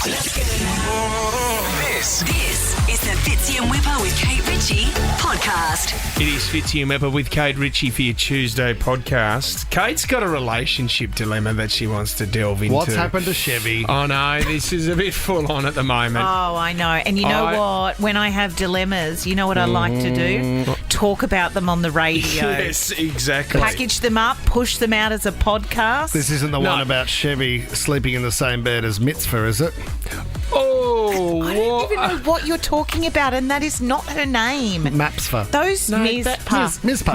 This is the Fitzy and Wippa with Kate Ritchie podcast. It is Fitzy and Wippa with Kate Ritchie for your Tuesday podcast. Kate's got a relationship dilemma that she wants to delve into. What's happened to Chevy? Oh no, this is a bit full on at the moment. Oh, I know. And you know what? When I have dilemmas, you know what I like to do? Talk about them on the radio. Yes, exactly. Package them up, push them out as a podcast. This isn't the one about Chevy sleeping in the same bed as Mitzvah, is it? Oh, I don't even know what you're talking about, and that is not her name. Mapsva. Those Mizpah. Mizpah.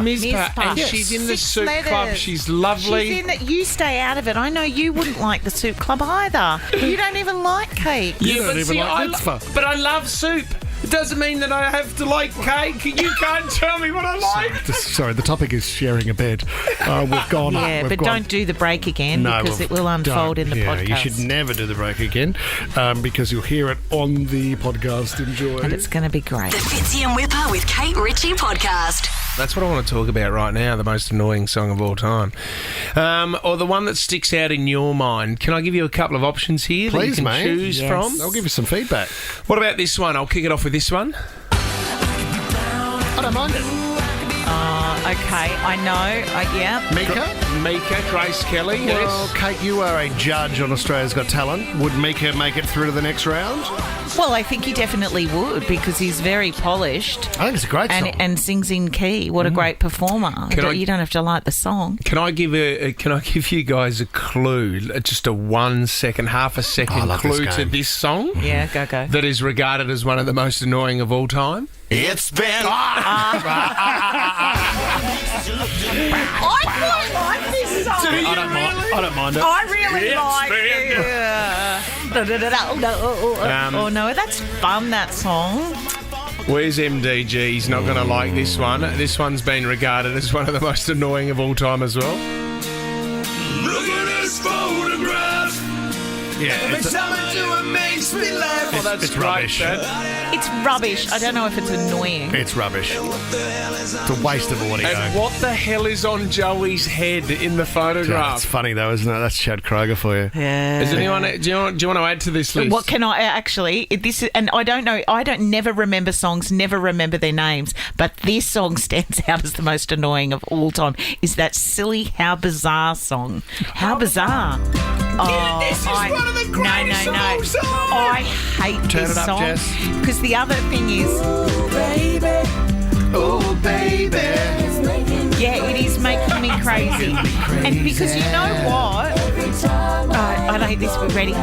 And Yes. she's in the 6 soup club. letters. She's lovely. She's in that. You stay out of it. I know you wouldn't like the soup club either. You don't even like cake. You don't even like Mitzvah. But I love soup. It doesn't mean that I have to like cake. You can't tell me what I like. Sorry, the topic is sharing a bed. We've gone. Yeah, but don't do the break again because it will unfold in the podcast. You should never do the break again because you'll hear it on the podcast. Enjoy. And it's going to be great. The Fitzy and Wippa with Kate Ritchie podcast. That's what I want to talk about right now, the most annoying song of all time. Or the one that sticks out in your mind. Can I give you a couple of options here that you can choose from? I'll give you some feedback. What about this one? I'll kick it off with this one. I don't mind it. Okay, I know. Yeah. Mika, Grace Kelly, Well, yes. Kate, you are a judge on Australia's Got Talent. Would Mika make it through to the next round? Well, I think he definitely would because he's very polished I think it's a great song. and sings in key. What a great performer. You don't have to like the song. Can I give you guys a clue? Just a 1 second, half a second clue to this song? Yeah, go. That is regarded as one of the most annoying of all time? It's been... I quite like this song. I don't mind it. I really It's like been- it. Oh no, that's fun, that song. Where's MDG? He's not going to like this one. This one's been regarded as one of the most annoying of all time as well. Look at this photograph. Yeah, Every time I do it makes me laugh. That's it's great, rubbish. Dad. It's rubbish. I don't know if it's annoying. It's rubbish. It's a waste of audio. And what the hell is on Joey's head in the That's photograph? funny though, isn't it? That's Chad Kroger for you. Yeah. Is anyone? Do you want to add to this list? What can I actually? This is, and I don't know. I don't never remember songs, never remember their names. But this song stands out as the most annoying of all time. Is that silly "How Bizarre" song? How bizarre! This is one of the greatest of all time. I hate Turn this it up, song Jess. because the other thing is, Oh, baby. yeah, it is making me crazy. And because you know what? I like this. We're ready.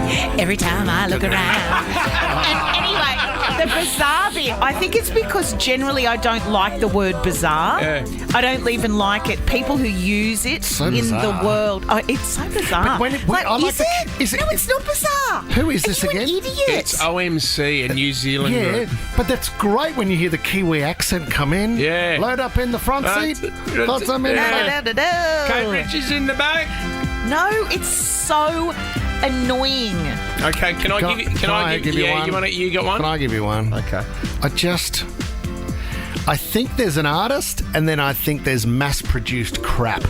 Every time I look around. And anyway, the bizarre bit, I think it's because generally I don't like the word bizarre. Yeah. I don't even like it. People who use it So in bizarre. the world. Oh, it's so bizarre. But when I like is the- it? is it- No, it's not bizarre. Who is Are this you again? An idiot. It's OMC, a New Zealand Yeah, group. but that's great when you hear the Kiwi accent come in. Yeah. Load up in the front seat. Got some in Yeah. there. Kate Ritchie's in the back. No, it's so annoying. Okay, can I give you one? You got one? Can I give you one? Okay. I think there's an artist, and then I think there's mass-produced crap.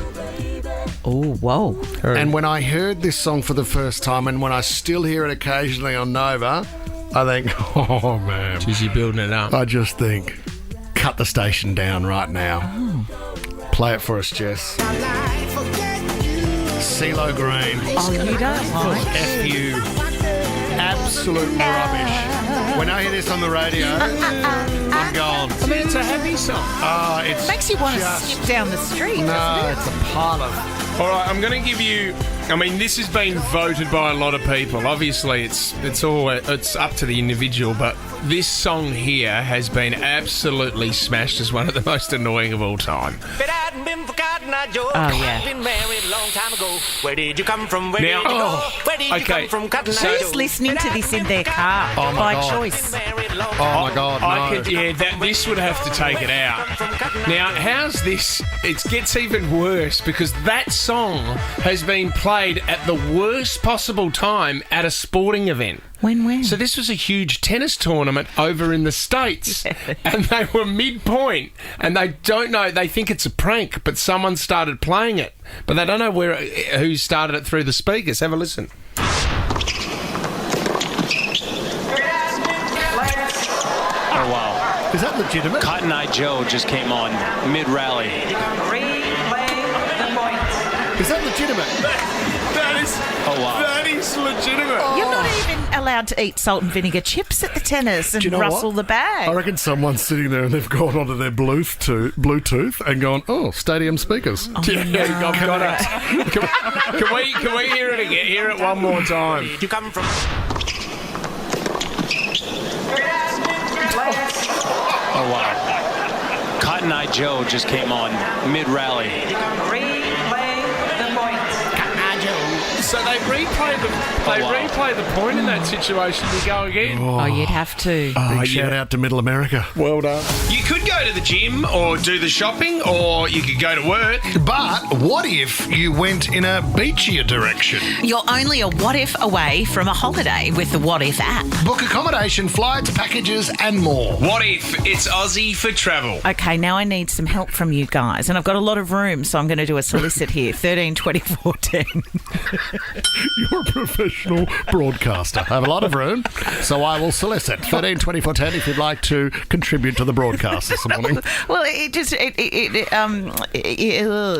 Oh, whoa. And when I heard this song for the first time, and when I still hear it occasionally on Nova, I think, oh man. Geez, you're building it up. I just think, cut the station down right now. Play it for us, Jess. CeeLo Green. Oh, you don't like F you. Absolute rubbish. When I hear this on the radio, I'm gone. I mean, it's a happy song. Oh, it makes you want to skip down the street, No, doesn't it? it's a pile of... All right, I'm going to give you. I mean, this has been voted by a lot of people. Obviously, it's up to the individual, but this song here has been absolutely smashed as one of the most annoying of all time. Oh, yeah. Been married a long time ago. Where did you come from? Where Now- did you go? Where did you okay, come from? Cotton so- Eye Who's Joe? listening to this in their car Oh, my by God. choice? Married a long Oh, time my God, I no. could, this would have to take it out. Now, how's this? It gets even worse because that song has been played at the worst possible time at a sporting event. When? So this was a huge tennis tournament over in the States, and they were midpoint, and they don't know. They think it's a prank, but someone started playing it, but they don't know who started it through the speakers. Have a listen. Is that legitimate? Cotton Eye Joe just came on mid-rally. Is that legitimate? That is legitimate. You're not even allowed to eat salt and vinegar chips at the tennis and Do you know rustle what? the bag. I reckon someone's sitting there and they've gone onto their Bluetooth and gone, oh, stadium speakers. I've got it. Can we hear it again? Hear it one more time. You come from... Oh, wow. Cotton Eye Joe just came on mid-rally. So they replay the point in that situation. You go again. Oh, you'd have to. Big shout out to Middle America. Well done. You could go to the gym or do the shopping, or you could go to work. But what if you went in a beachier direction? You're only a what if away from a holiday with the What If app. Book accommodation, flights, packages and more. What if it's Aussie for travel? Okay, now I need some help from you guys, and I've got a lot of room, so I'm going to do a solicit here. 13 24 10. You're a professional broadcaster. I have a lot of room, so I will solicit 13 24 10 if you'd like to contribute to the broadcast this morning. Well,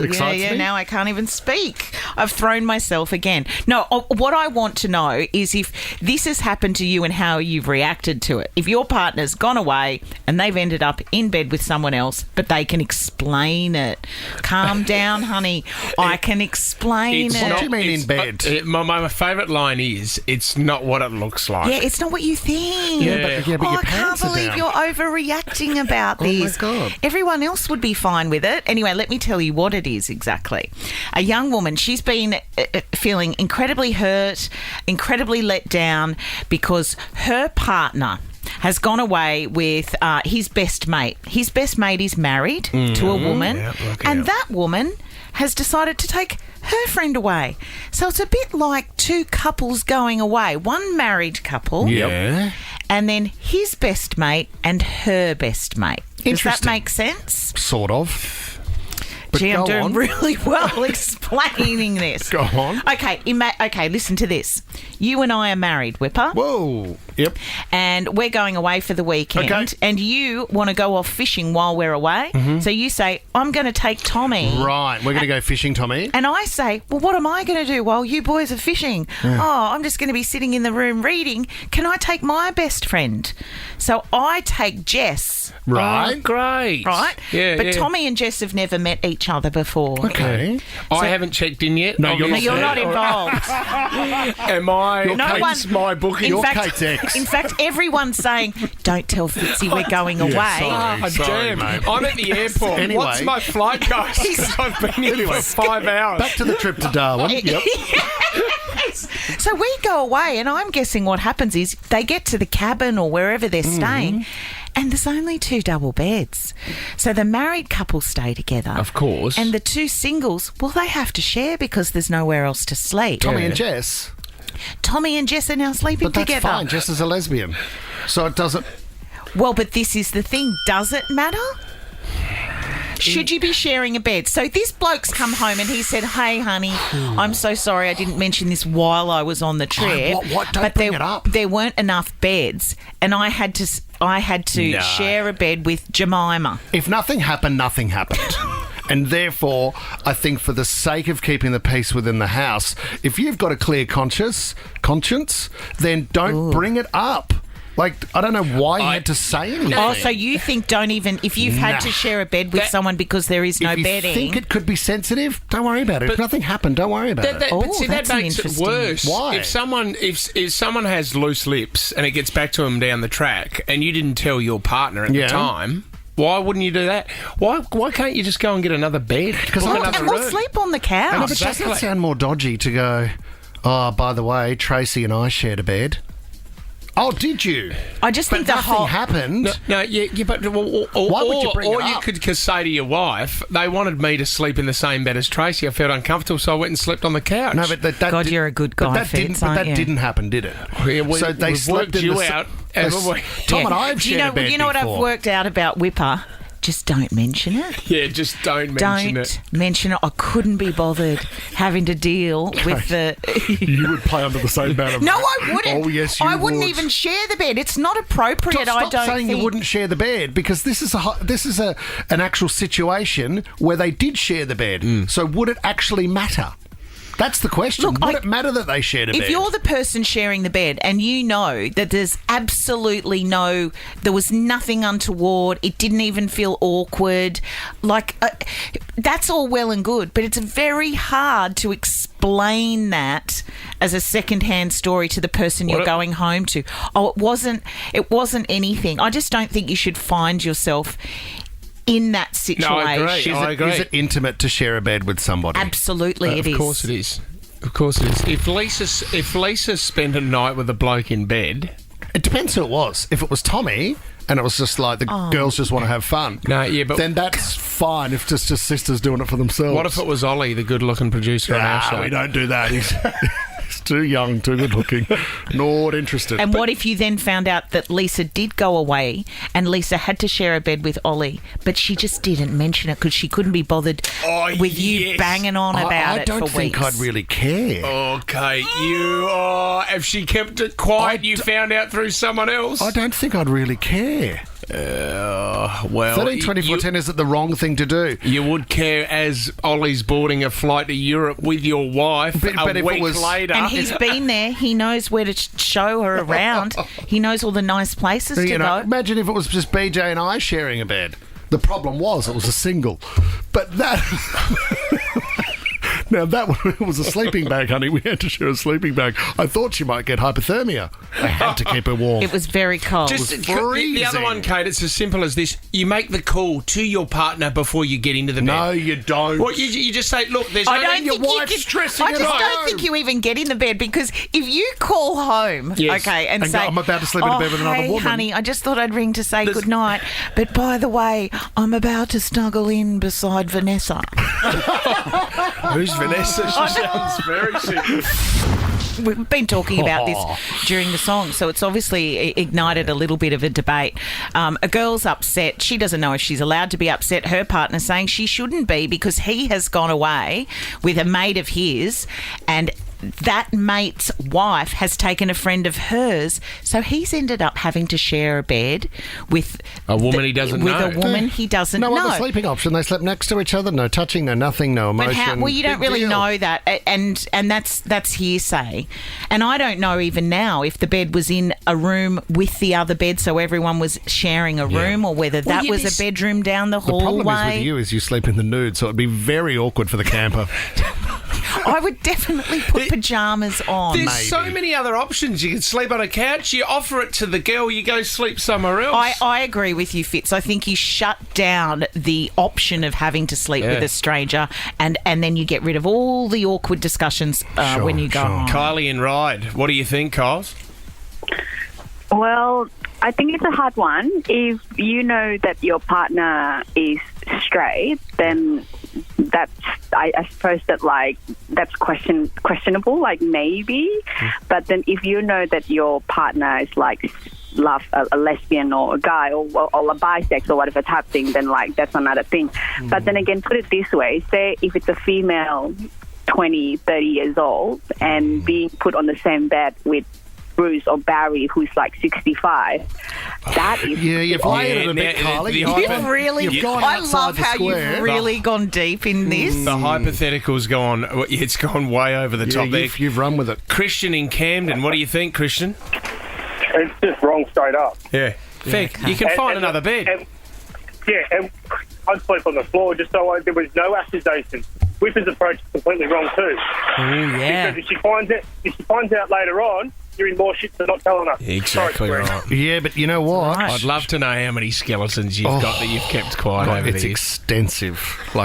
excites me. Now I can't even speak. I've thrown myself again. No, what I want to know is if this has happened to you and how you've reacted to it. If your partner's gone away and they've ended up in bed with someone else, but they can explain it. Calm down, honey. I can explain it. What do you mean in bed? My favourite line is, it's not what it looks like. Yeah, it's not what you think. Yeah, but your I can't pants are believe down. you're overreacting about this. Oh, my God. Everyone else would be fine with it. Anyway, let me tell you what it is exactly. A young woman, she's been feeling incredibly hurt, incredibly let down because her partner has gone away with his best mate. His best mate is married to a woman, and that woman has decided to take her friend away. So it's a bit like two couples going away. One married couple. Yeah. And then his best mate and her best mate. Does that Interesting. make sense? Sort of. But Gee, I'm go doing on. really well explaining this. Go on. Okay, listen to this. You and I are married, Wippa. Whoa. Yep. And we're going away for the weekend. Okay. And you want to go off fishing while we're away. So you say, I'm going to take Tommy. Right. We're going to go fishing, Tommy. And I say, well, what am I going to do while you boys are fishing? Oh, I'm just going to be sitting in the room reading. Can I take my best friend? So I take Jess. Right. Oh, great. Right? Yeah, But yeah. Tommy and Jess have never met each other before. Okay. I haven't checked in yet. No, you're No, not you're there. not involved. Am I? No one- It's my booking. You're Kate's ex. In fact, everyone's saying, don't tell Fitzy we're going away. sorry. Damn. mate. I'm at the airport. Anyway. What's my flight cost? I've been here for 5 hours. Back to the trip to Darwin. Yep. So we go away, and I'm guessing what happens is they get to the cabin or wherever they're staying, and there's only 2 double beds. So the married couple stay together. Of course. And the 2 singles, well, they have to share because there's nowhere else to sleep. Tommy and Jess. Tommy and Jess are now sleeping But that's together. fine. Jess is a lesbian. So it doesn't... Well, but this is the thing. Does it matter? Should you be sharing a bed? So this bloke's come home and he said, hey, honey, I'm so sorry I didn't mention this while I was on the trip. what? Don't but bring it up. There weren't enough beds, and I had to share a bed with Jemima. If nothing happened, nothing happened. And therefore, I think for the sake of keeping the peace within the house, if you've got a clear conscience, then don't bring it up. Like, I don't know why you had to say anything. Oh, so you think don't even, if you've had to share a bed with someone because there is no if you bedding. think it could be sensitive, don't worry about it. If nothing happened, don't worry about it. Oh, but see, that that's an makes it interesting- worse. Why? If someone has loose lips and it gets back to them down the track, and you didn't tell your partner at the time, why wouldn't you do that? Why can't you just go and get another bed? Because Book I- another And we'll room? sleep on the couch. No, but doesn't it sound more dodgy to go, oh, by the way, Tracy and I shared a bed? Oh, did you? I just think But the nothing whole... happened. No, yeah, but Why would you bring it you up? could say to your wife, they wanted me to sleep in the same bed as Tracy. I felt uncomfortable, so I went and slept on the couch. No, but that God, you're a good guy, But that Fitz, aren't you? didn't happen, did it? Yeah, so they we've slept worked in you the out, haven't we? Tom and Yeah. I have Do shared a bed you know what I've before. worked out about Wippa? just don't mention it. Yeah, just don't mention it. Don't mention it. I couldn't be bothered having to deal with the... You would play under the same banner. No, I wouldn't. Oh, yes, you I wouldn't would. even share the bed. It's not appropriate, Stop I don't saying think. you wouldn't share the bed, because this is an actual situation where they did share the bed. So would it actually matter? That's the question. Look, Would it matter that they shared a bed? If you're the person sharing the bed and you know that there's absolutely there was nothing untoward, it didn't even feel awkward, that's all well and good, but it's very hard to explain that as a second-hand story to the person you're going home to. Oh, it wasn't anything. I just don't think you should find yourself in that situation. No, I agree. Is it intimate to share a bed with somebody? Absolutely, it is. Of course it is. Of course it is. If Lisa spent a night with a bloke in bed... It depends who it was. If it was Tommy and it was just like the girls just want to have fun, then that's fine if just sisters doing it for themselves. What if it was Ollie, the good-looking producer on our show? We don't do that. He's too young, too good-looking. Not interested. And what if you then found out that Lisa did go away and Lisa had to share a bed with Ollie, but she just didn't mention it because she couldn't be bothered with you banging on about it for weeks? I don't think I'd really care. Okay, if she kept it quiet, you found out through someone else. I don't think I'd really care. Well, 13, 24, 10 is it the wrong thing to do? You would care as Ollie's boarding a flight to Europe with your wife but a if week it was, later. And he's been there. He knows where to show her around. He knows all the nice places to go. Imagine if it was just BJ and I sharing a bed. The problem was it was a single. But that... Now, that one was a sleeping bag, honey. We had to share a sleeping bag. I thought she might get hypothermia. I had to keep her warm. It was very cold. Just It was freezing. the other one, Kate, it's as simple as this. You make the call to your partner before you get into the bed. No, you don't. Well, you just say, look, there's I no... don't your think you wife's can, stressing I it just out. don't think you even get in the bed, because if you call home, Yes. okay, and And say, go, I'm about to sleep in a bed with another hey, woman. honey, I just thought I'd ring to say good night, but by the way, I'm about to snuggle in beside Vanessa. Who's Vanessa? She sounds very sick. We've been talking about this during the song, so it's obviously ignited a little bit of a debate. A girl's upset. She doesn't know if she's allowed to be upset. Her partner's saying she shouldn't be because he has gone away with a mate of his, and that mate's wife has taken a friend of hers, so he's ended up having to share a bed with a woman he doesn't know. With a woman he doesn't know. No other sleeping option. They slept next to each other. No touching, no nothing, no emotion. But well, you don't Big really deal. know that, and that's hearsay. And I don't know even now if the bed was in a room with the other bed, so everyone was sharing a room, or whether that was a bedroom down the hallway. The problem is with you is you sleep in the nude, so it'd be very awkward for the camper. I would definitely put pyjamas on. There's so many other options. You can sleep on a couch. You offer it to the girl. You go sleep somewhere else. I agree with you, Fitz. I think you shut down the option of having to sleep with a stranger, and then you get rid of all the awkward discussions when you go home. Kylie and Ride. What do you think, Kyles? Well, I think it's a hard one. If you know that your partner is straight, then that's I suppose that's questionable, maybe. But then if you know that your partner is love a lesbian or a guy or a bisex or whatever type thing, then that's another thing. But then again, put it this way: say if it's a female 20, 30 years old and being put on the same bed with Bruce or Barry, who's 65. That is... Yeah, you've layered it a bit, Carly. You've gone I outside love the how square. you've really gone deep in this. The hypothetical's gone... It's gone way over the top there. You've run with it. Christian in Camden. What do you think, Christian? It's just wrong straight up. Yeah. Fair. You can find another bed. And I'd sleep on the floor just so there was no accusation. Wippa's approach is completely wrong too. Oh, yeah. Because if she finds out later on, you're in more shit for not telling her. Exactly right. Yeah, but you know what? I'd love to know how many skeletons you've got that you've kept quiet over it's the years. extensive.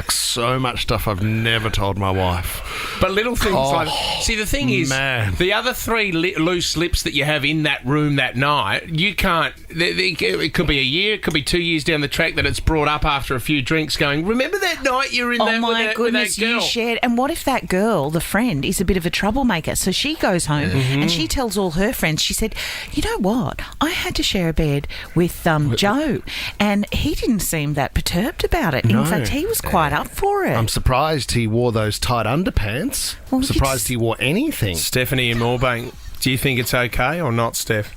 So much stuff I've never told my wife. But little things like... See, the thing is, man. the other three loose lips that you have in that room that night, you can't... It could be a year, it could be 2 years down the track that it's brought up after a few drinks going, remember that night you were in that my with goodness, that girl? you shared... And what if that girl, the friend, is a bit of a troublemaker? So she goes home and she tells all all her friends, she said, you know what? I had to share a bed with Joe, and he didn't seem that perturbed about it. No. In fact, he was quite up for it. I'm surprised he wore those tight underpants. Well, I'm surprised he wore anything. Stephanie in Moorebank, do you think it's okay or not, Steph?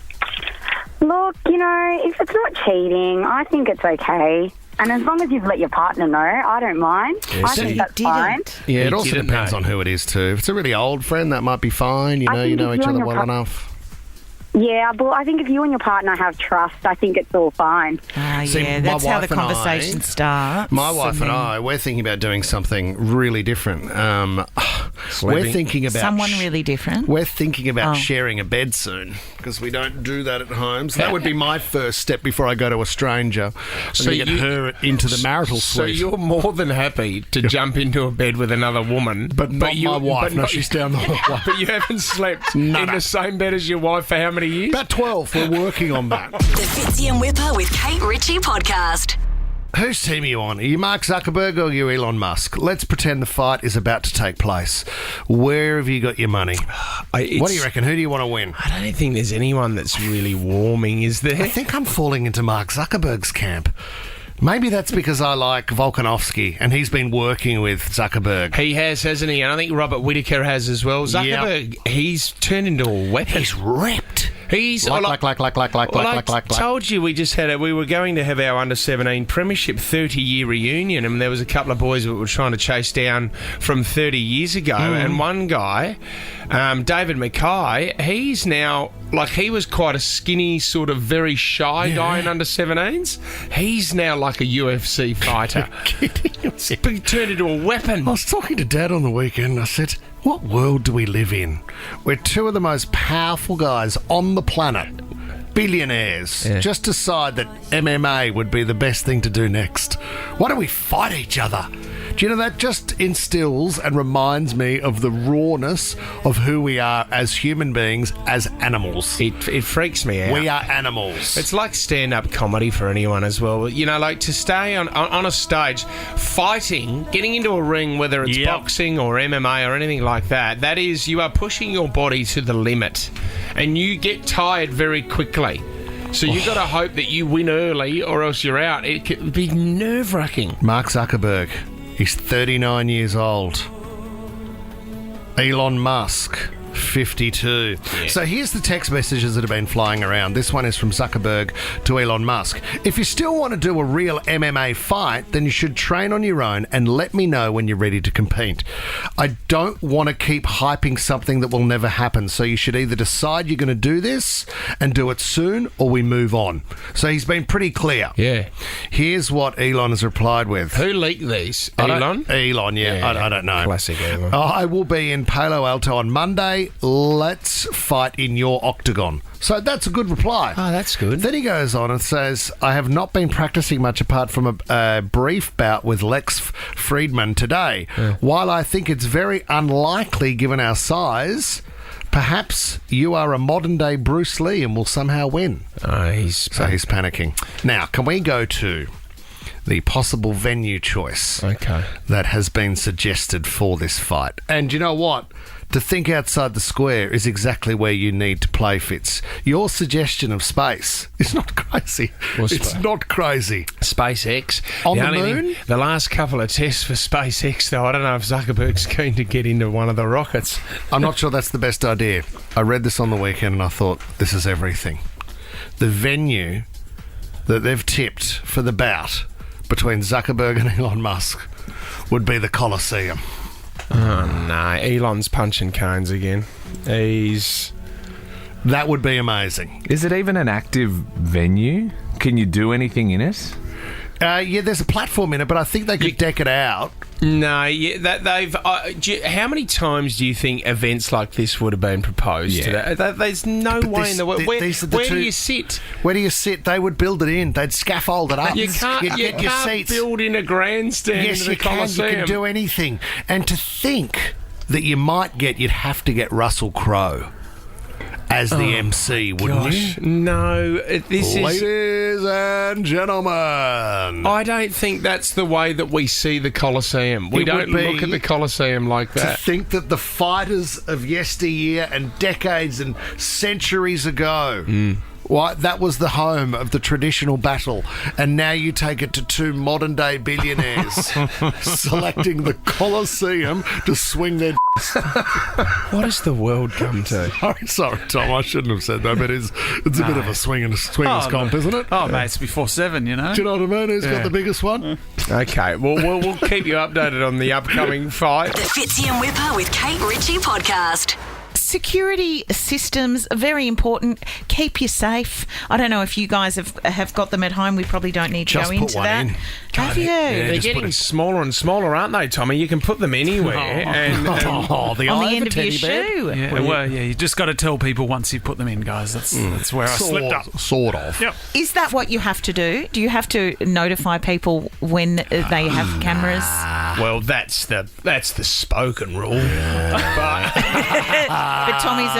Look, if it's not cheating, I think it's okay. And as long as you've let your partner know, I don't mind. I So think you that's fine. didn't. Yeah, it He also didn't depends know. on who it is too. If it's a really old friend, that might be fine. You I know think if each you and other your well par- enough. Yeah, but I think if you and your partner have trust, I think it's all fine. Ah, See, yeah, my that's how the wife and I- conversation starts. My wife and then I, we're thinking about doing something really different. We're Living. thinking about Someone really different. We're thinking about Oh. sharing a bed soon because we don't do that at home. So that would be my first step before I go to a stranger. So get her into the marital So suite. you're more than happy to jump into a bed with another woman, but not my wife. but No, not- she's down the hall. But you haven't slept No, in no. the same bed as your wife for how many years? About 12. We're working on that. The Fitzy and Wippa with Kate Ritchie podcast. Whose team are you on? Are you Mark Zuckerberg or are you Elon Musk? Let's pretend the fight is about to take place. Where have you got your money? What do you reckon? Who do you want to win? I don't think there's anyone that's really warming, is there? I think I'm falling into Mark Zuckerberg's camp. Maybe that's because I like Volkanovski and he's been working with Zuckerberg. He has, hasn't he? And I think Robert Whittaker has as well. Zuckerberg, he's turned into a weapon. He's ripped. He's Like. I told you we were going to have our under-17 premiership 30-year reunion, and there was a couple of boys that were trying to chase down from 30 years ago, and one guy, David Mackay, he's now, he was quite a skinny, sort of very shy guy in under-17s. He's now like a UFC fighter. He's turned into a weapon. I was talking to Dad on the weekend and I said, what world do we live in? We're two of the most powerful guys on the planet, billionaires, just decide that MMA would be the best thing to do next. Why don't we fight each other? Do you know, that just instills and reminds me of the rawness of who we are as human beings, as animals. It freaks me out. We are animals. It's like stand-up comedy for anyone as well. To stay on a stage, fighting, getting into a ring, whether it's boxing or MMA or anything like that, that is, you are pushing your body to the limit. And you get tired very quickly. So you've got to hope that you win early or else you're out. It could be nerve-wracking. Mark Zuckerberg, he's 39 years old. Elon Musk, 52. So here's the text messages that have been flying around. This one is from Zuckerberg to Elon Musk. If you still want to do a real MMA fight, then you should train on your own and let me know when you're ready to compete. I don't want to keep hyping something that will never happen, so you should either decide you're going to do this and do it soon, or we move on. So he's been pretty clear. Yeah. Here's what Elon has replied with. Who leaked these? Elon, Yeah. I don't know. Classic Elon. I will be in Palo Alto on Monday. Let's fight in your octagon. So that's a good reply. Oh, that's good. Then he goes on and says, I have not been practicing much apart from a brief bout with Lex Friedman today. While I think it's very unlikely given our size, perhaps you are a modern-day Bruce Lee and will somehow win. He's panicking. Now, can we go to the possible venue choice that has been suggested for this fight? And you know what? To think outside the square is exactly where you need to play, Fitz. Your suggestion of space is not crazy. It's not crazy. SpaceX. On the moon? The last couple of tests for SpaceX, though, I don't know if Zuckerberg's keen to get into one of the rockets. I'm not sure that's the best idea. I read this on the weekend and I thought, this is everything. The venue that they've tipped for the bout between Zuckerberg and Elon Musk would be the Colosseum. Oh, no. Elon's punching cones again. That would be amazing. Is it even an active venue? Can you do anything in it? Yeah, there's a platform in it, but I think they could deck it out. No, they've. How many times do you think events like this would have been proposed? Yeah. There's no way in the world. Where do you sit? Where do you sit? They would build it in. They'd scaffold it up. You can't. You'd You get your can't seats. build in a grandstand. Yes, into you the can. Colosseum. You can do anything. And to think that you'd have to get Russell Crowe as the MC, wouldn't you? No, this is... Ladies and gentlemen. I don't think that's the way that we see the Colosseum. We It don't would be look at the Colosseum like To that. think that the fighters of yesteryear and decades and centuries ago, that was the home of the traditional battle, and now you take it to two modern-day billionaires selecting the Colosseum to swing their... What has the world come to? Sorry, Tom, I shouldn't have said that, but it's a bit of a swingers comp, isn't it? Oh, mate, it's before 7, you know? Do you know what I mean? Who's got the biggest one? Okay, well, we'll keep you updated on the upcoming fight. The Fitzy and Wippa with Kate Ritchie podcast. Security systems are very important. Keep you safe. I don't know if you guys have got them at home. We probably don't need to Just go put into one that. in. Have you? They're getting smaller and smaller, aren't they, Tommy? You can put them anywhere. The On eye the of end a of your teddy bear. shoe. Yeah, you just got to tell people once you put them in, guys. That's where I slipped up. Sort of. Yep. Is that what you have to do? Do you have to notify people when they have cameras? Well, that's the spoken rule. But Tommy's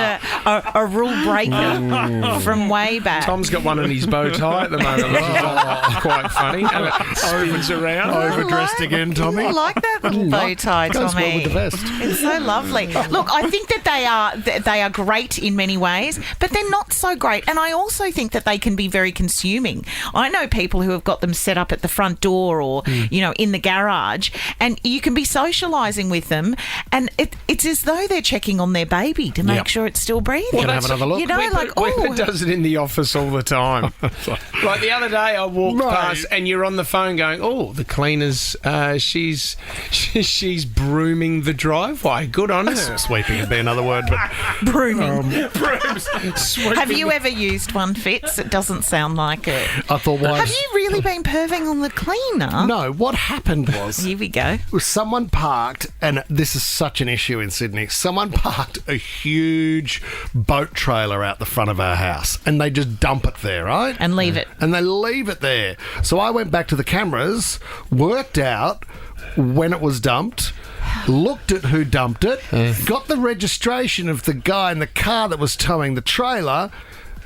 a rule breaker from way back. Tom's got one in his bow tie at the moment, which is quite funny. And it spins around. Overdressed again, Tommy. I like that little bow tie, Goes Tommy. well with the vest. It's so lovely. Look, I think that they are great in many ways, but they're not so great. And I also think that they can be very consuming. I know people who have got them set up at the front door or in the garage, and you can be socialising with them, and it's as though they're checking on their baby to make sure it's still breathing. Well, have another look. Wippa does it in the office all the time. Like the other day, I walked past and you're on the phone going, "Oh, the cleaner's she's brooming the driveway. Good on her." Sweeping would be another word, but Brooming. Sweeping. Have you ever used one, Fitz? It doesn't sound like it. I thought, why? Have you really been perving on the cleaner? No, what happened was Here we go. someone parked, and this is such an issue in Sydney, someone parked a huge boat trailer out the front of our house, and they just dump it there, right? And leave it. And they leave it there. So I went back to the cameras, worked out when it was dumped, looked at who dumped it, got the registration of the guy in the car that was towing the trailer,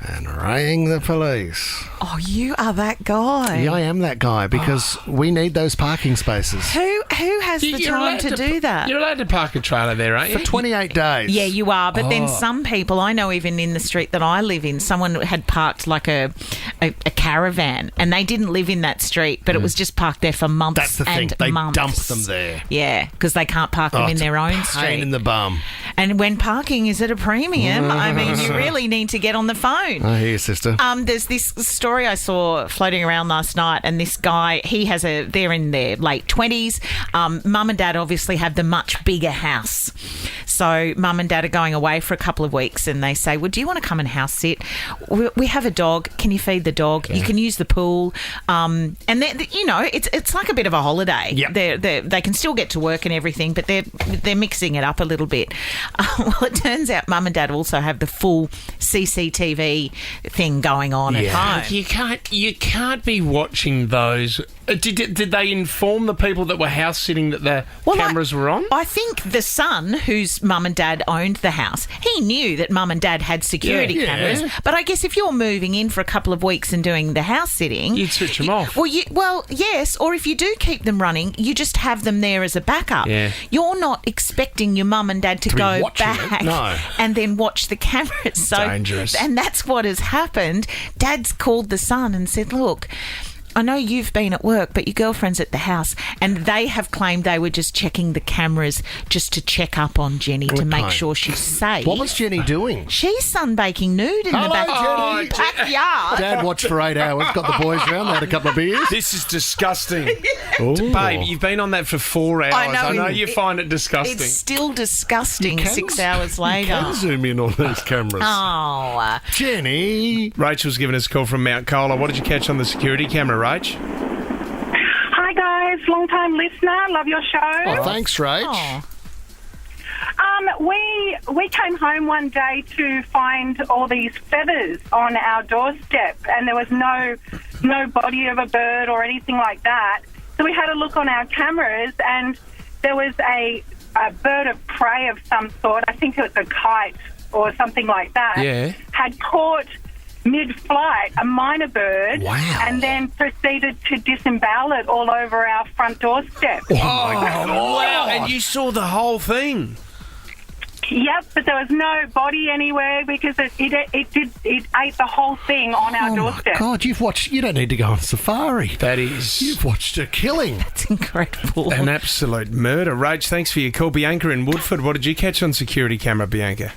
and rang the police. Oh, you are that guy. Yeah, I am that guy, because we need those parking spaces. Who has the You're time allowed to do that? You're allowed to park a trailer there, aren't you? For 28 days. Yeah, you are. But then some people, I know even in the street that I live in, someone had parked like a caravan, and they didn't live in that street, but it was just parked there for months. That's the thing. and They months. dump them there. Yeah, because they can't park them in it's their own pain street. in the bum. And when parking is at a premium, I mean, you really need to get on the phone. I hear you, sister. There's this story I saw floating around last night, and this guy, they're in their late 20s. Mum and dad obviously have the much bigger house. So mum and dad are going away for a couple of weeks, and they say, well, do you want to come and house sit? We have a dog. Can you feed the dog? Yeah. You can use the pool. And it's like a bit of a holiday. Yep. They can still get to work and everything, but they're mixing it up a little bit. Well, it turns out mum and dad also have the full CCTV thing going on at home. You can't be watching those. Did they inform the people that were house sitting that the cameras were on? I think the son, whose mum and dad owned the house, he knew that mum and dad had security cameras. But I guess if you're moving in for a couple of weeks and doing the house sitting, you'd switch them off. Well, yes. Or if you do keep them running, you just have them there as a backup. Yeah. You're not expecting your mum and dad to go back and then watch the cameras. So dangerous. And that's what has happened. Dad's called the son and said, look, I know you've been at work, but your girlfriend's at the house, and they have claimed they were just checking the cameras just to check up on Jenny to make sure she's safe. What was Jenny doing? She's sunbaking nude in the backyard. Dad watched for 8 hours, got the boys round, they had a couple of beers. This is disgusting. Babe, you've been on that for 4 hours. I know you find it disgusting. It's still disgusting 6 hours later. You can zoom in on those cameras. Oh. Jenny. Rachel's giving us a call from Mount Cola. What did you catch on the security camera, Rach? Hi guys, long time listener, love your show. Oh, thanks, Rach. Oh. We came home one day to find all these feathers on our doorstep, and there was no body of a bird or anything like that. So we had a look on our cameras, and there was a bird of prey of some sort. I think it was a kite or something like that, Yeah. had caught mid-flight a minor bird Wow. and then proceeded to disembowel it all over our front doorstep. Oh, wow. And you saw the whole thing. Yep, but there was no body anywhere because it ate the whole thing on our doorstep. God, you don't need to go on safari. That is You've watched a killing. It's incredible. an absolute murder. Rach, thanks for your call. Bianca in Woodford, what did you catch on security camera, Bianca?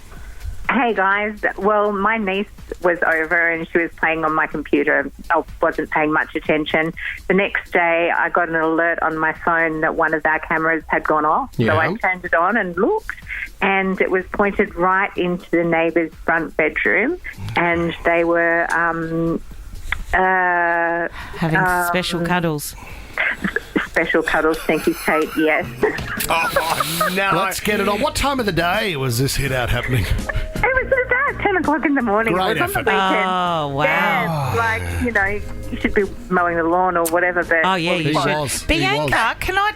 Hey guys, well, my niece was over and she was playing on my computer. I wasn't paying much attention. The next day I got an alert on my phone that one of our cameras had gone off. Yeah. So I turned it on and looked, and it was pointed right into the neighbour's front bedroom, and they were Having special cuddles. Special cuddles, thank you, Kate, yes. Oh, no. Let's get it on. What time of the day was this hit out happening? It was about 10 o'clock in the morning. Great it was effort. on the weekend. Oh, wow. Yeah, like, you know, you should be mowing the lawn or whatever, but... Oh, yeah, you He should. was. He Bianca, can I...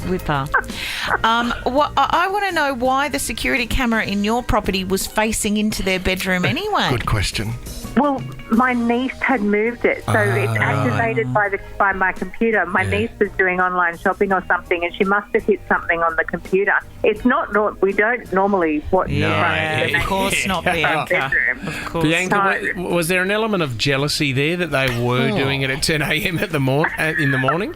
Wippa. I want to know why the security camera in your property was facing into their bedroom anyway. Good question. Well, my niece had moved it, so it's activated by my computer. My niece was doing online shopping or something, and she must have hit something on the computer. It's not we don't normally watch. Yeah, of course not, Bianca. Of course. Bianca, was there an element of jealousy there that they were doing it at 10 a.m. in the morning?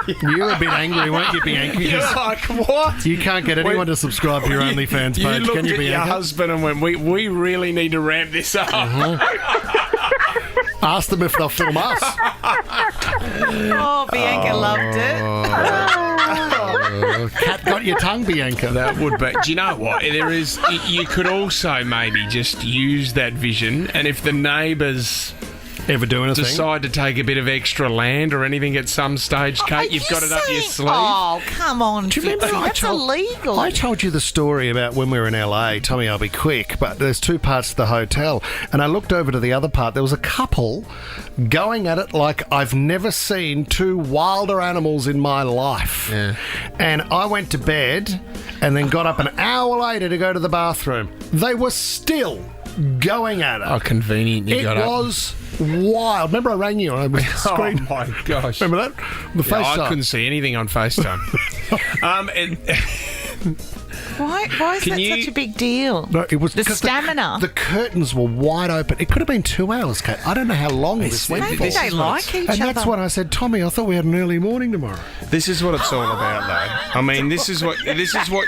You were a bit angry, weren't you, Bianca? You're like, what? You can't get anyone to subscribe to your OnlyFans page, You can looked you, at your Bianca? husband and went, we really need to ramp this up. Ask them if they'll film us. Oh, Bianca loved it. Cat got your tongue, Bianca. That would be. Do you know what? You could also maybe just use that vision, and if the neighbours ever do anything, decide to take a bit of extra land or anything at some stage, Kate, you've got it up your sleeve. Oh, come on. Do you remember That's illegal. I told you the story about when we were in LA. Tommy, I'll be quick, but there's two parts to the hotel, and I looked over to the other part. There was a couple going at it like I've never seen two wilder animals in my life. Yeah. And I went to bed and then got up an hour later to go to the bathroom. They were still going at it. Oh, convenient you got up. It was wild. Remember I rang you on the screen? Oh, my gosh. Remember that? The FaceTime. I couldn't see anything on FaceTime. Why is that such a big deal? No, it was the stamina. The curtains were wide open. It could have been 2 hours, Kate. I don't know how long this went Maybe for. they like each and other. that's when I said, Tommy, I thought we had an early morning tomorrow. This is what it's all about, though. I mean, this is what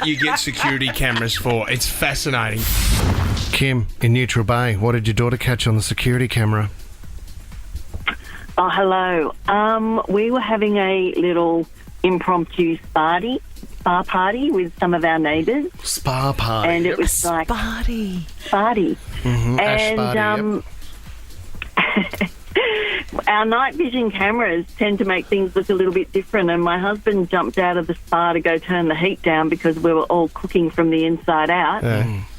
you get security cameras for. It's fascinating. Kim, in Neutral Bay, what did your daughter catch on the security camera? Oh, hello. We were having a little impromptu spa party with some of our neighbours. Spa party. And it was like... Sparty. Mm-hmm. And our night vision cameras tend to make things look a little bit different, and my husband jumped out of the spa to go turn the heat down because we were all cooking from the inside out.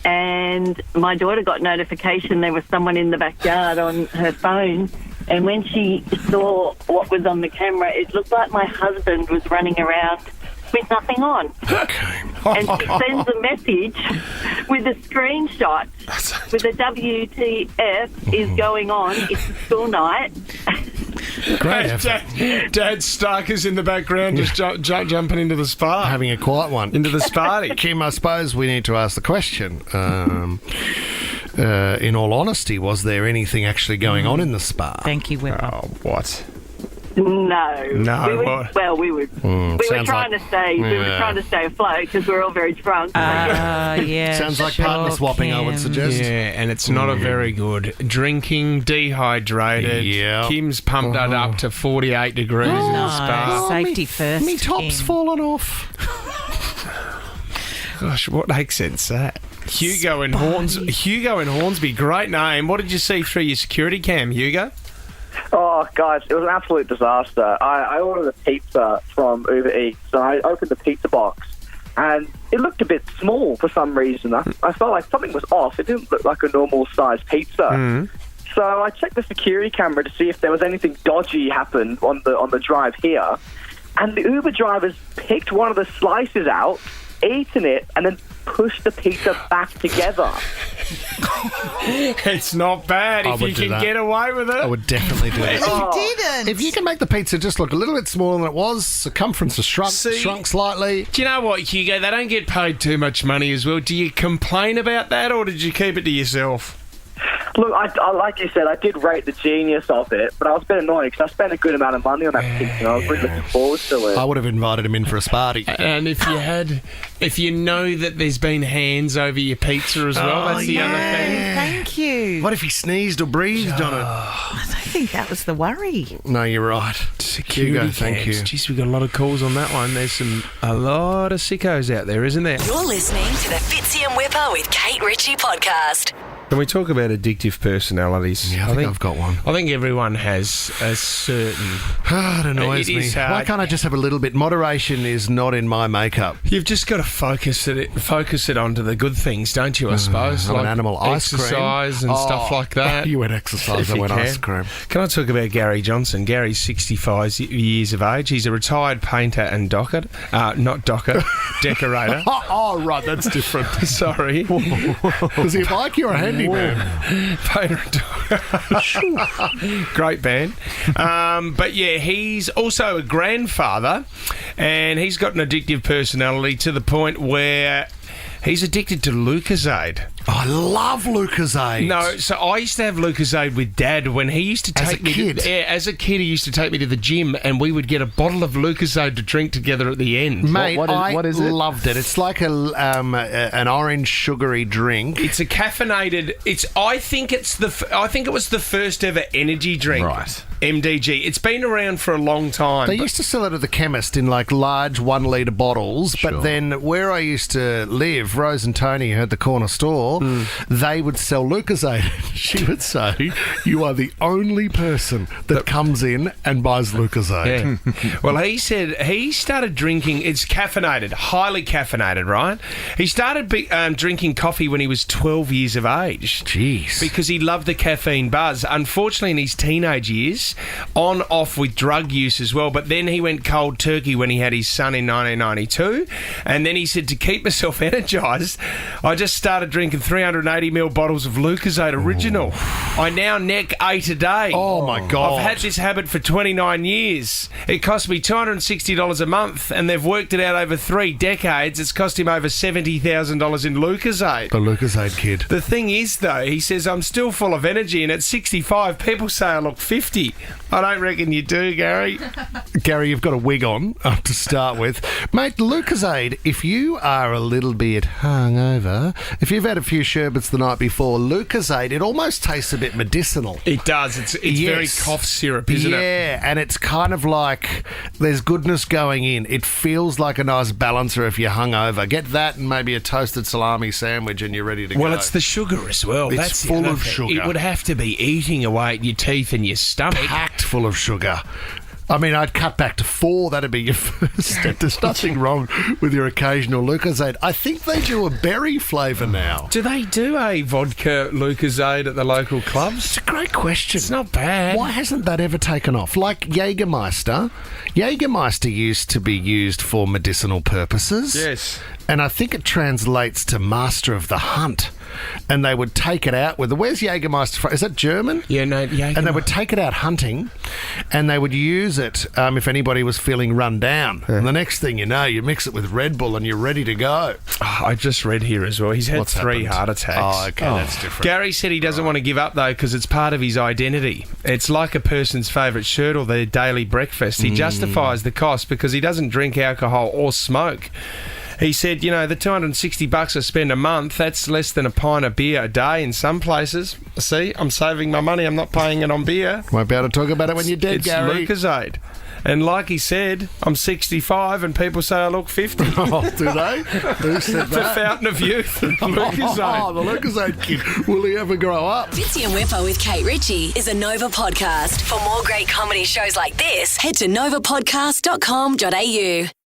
And my daughter got notification there was someone in the backyard on her phone, and when she saw what was on the camera, it looked like my husband was running around with nothing on. And she sends a message with a screenshot with a WTF is going on. It's a school night. Great. Dad Stark is in the background just jumping into the spa. Having a quiet one. Into the spa. Kim, I suppose we need to ask the question. In all honesty, was there anything actually going on in the spa? Thank you, Wippa. Oh, what? No. We were trying to stay afloat because we're all very drunk. Yeah. Sounds like partner swapping, I would suggest. Yeah, and it's not a very good. Drinking, dehydrated. Yeah. Kim's pumped it up to 48 degrees in the spa. Safety first. Me top's fallen off. Gosh, what accent's that? Hugo in Hornsby, great name. What did you see through your security cam, Hugo? Oh, guys, it was an absolute disaster. I ordered a pizza from Uber Eats, and I opened the pizza box, and it looked a bit small for some reason. I felt like something was off. It didn't look like a normal-sized pizza. So I checked the security camera to see if there was anything dodgy happened on the drive here, and the Uber drivers picked one of the slices out, eaten it, and then push the pizza back together. It's not bad I if would you do can that. get away with it. I would definitely do it. You didn't. If you can make the pizza just look a little bit smaller than it was, circumference has shrunk slightly. Do you know what, Hugo? They don't get paid too much money as well. Do you complain about that, or did you keep it to yourself? Look, I like you said, I did rate the genius of it, but I was a bit annoyed because I spent a good amount of money on that pizza and I was really looking forward to it. I would have invited him in for a sparty. And if you know that there's been hands over your pizza as well, that's the other thing. Thank you. What if he sneezed or breathed on it? I don't think that was the worry. No, you're right. Security Hugo, thank cams. you. Jeez, we got a lot of calls on that one. There's a lot of sickos out there, isn't there? You're listening to the Fitzy and Wippa with Kate Ritchie podcast. Can we talk about addictive personalities? Yeah, I think I've got one. I think everyone has a certain... It annoys It me. is hard. Why can't I just have a little bit? Moderation is not in my makeup. You've just got to focus it onto the good things, don't you, I suppose? I'm like an animal. Ice cream. exercise and stuff like that. You went exercise, If I you went can. ice cream. Can I talk about Gary Johnson? Gary's 65 years of age. He's a retired painter and decorator. Oh, right, that's different. Sorry. Was he a bike or a handyman? Painter and Great band. But yeah, he's also a grandfather, and he's got an addictive personality to the point where he's addicted to Lucozade. I love Lucozade. No, so I used to have Lucozade with Dad when he used to take As a me. kid? As a kid, he used to take me to the gym, and we would get a bottle of Lucozade to drink together at the end. Mate, what is it? loved it. It's like an orange sugary drink. It's a caffeinated. I think it was the first ever energy drink. Right. MDG. It's been around for a long time. They used to sell it at the chemist in like large 1 litre bottles, but then where I used to live, Rose and Tony, who had the corner store, they would sell Lucozade. She would say, "You are the only person that comes in and buys Lucozade." Yeah. Well, he said he started drinking. It's caffeinated, highly caffeinated, right? He started drinking coffee when he was 12 years of age. Jeez. Because he loved the caffeine buzz. Unfortunately, in his teenage years, on off with drug use as well. But then he went cold turkey when he had his son in 1992. And then he said, to keep myself energised, I just started drinking 380ml bottles of Lucozade Original. I now neck 8 a day. Oh, my God. I've had this habit for 29 years. It cost me $260 a month, and they've worked it out over 3 decades. It's cost him over $70,000 in Lucozade. The Lucozade kid. The thing is, though, he says, I'm still full of energy, and at 65, people say I look 50. I don't reckon you do, Gary. Gary, you've got a wig on to start with. Mate, Lucozade, if you are a little bit hungover, if you've had a few sherbets the night before, Lucozade, it almost tastes a bit medicinal. It does. It's very cough syrup, isn't it? Yeah, and it's kind of like there's goodness going in. It feels like a nice balancer if you're hungover. Get that and maybe a toasted salami sandwich and you're ready to go. Well, it's the sugar as well. It's That's the full other of thing. sugar. It would have to be eating away at your teeth and your stomach. Packed full of sugar. I mean, I'd cut back to 4. That'd be your first step. There's nothing wrong with your occasional Lucozade. I think they do a berry flavour now. Do they do a vodka Lucozade at the local clubs? It's a great question. It's not bad. Why hasn't that ever taken off? Like Jägermeister. Jägermeister used to be used for medicinal purposes. Yes. And I think it translates to Master of the Hunt. And they would take it out with where's Jägermeister from? Is that German? Yeah, no, Jägermeister. And they would take it out hunting, and they would use it if anybody was feeling run down. And the next thing you know, you mix it with Red Bull and you're ready to go. Oh, I just read here as well. He's had What's 3 happened? heart attacks. Oh, okay, that's different. Gary said he doesn't want to give up, though, because it's part of his identity. It's like a person's favourite shirt or their daily breakfast. He justifies the cost because he doesn't drink alcohol or smoke. He said, you know, the $260 I spend a month, that's less than a pint of beer a day in some places. See, I'm saving my money. I'm not paying it on beer. Won't be able to talk about it when you're dead, it's Gary. It's Lucozade. And like he said, I'm 65 and people say I look 50. Oh, do they? Who said The that? fountain of youth. Lucozade. Oh, the Lucozade kid. Will he ever grow up? Fitzy and Wippa with Kate Ritchie is a Nova podcast. For more great comedy shows like this, head to novapodcast.com.au.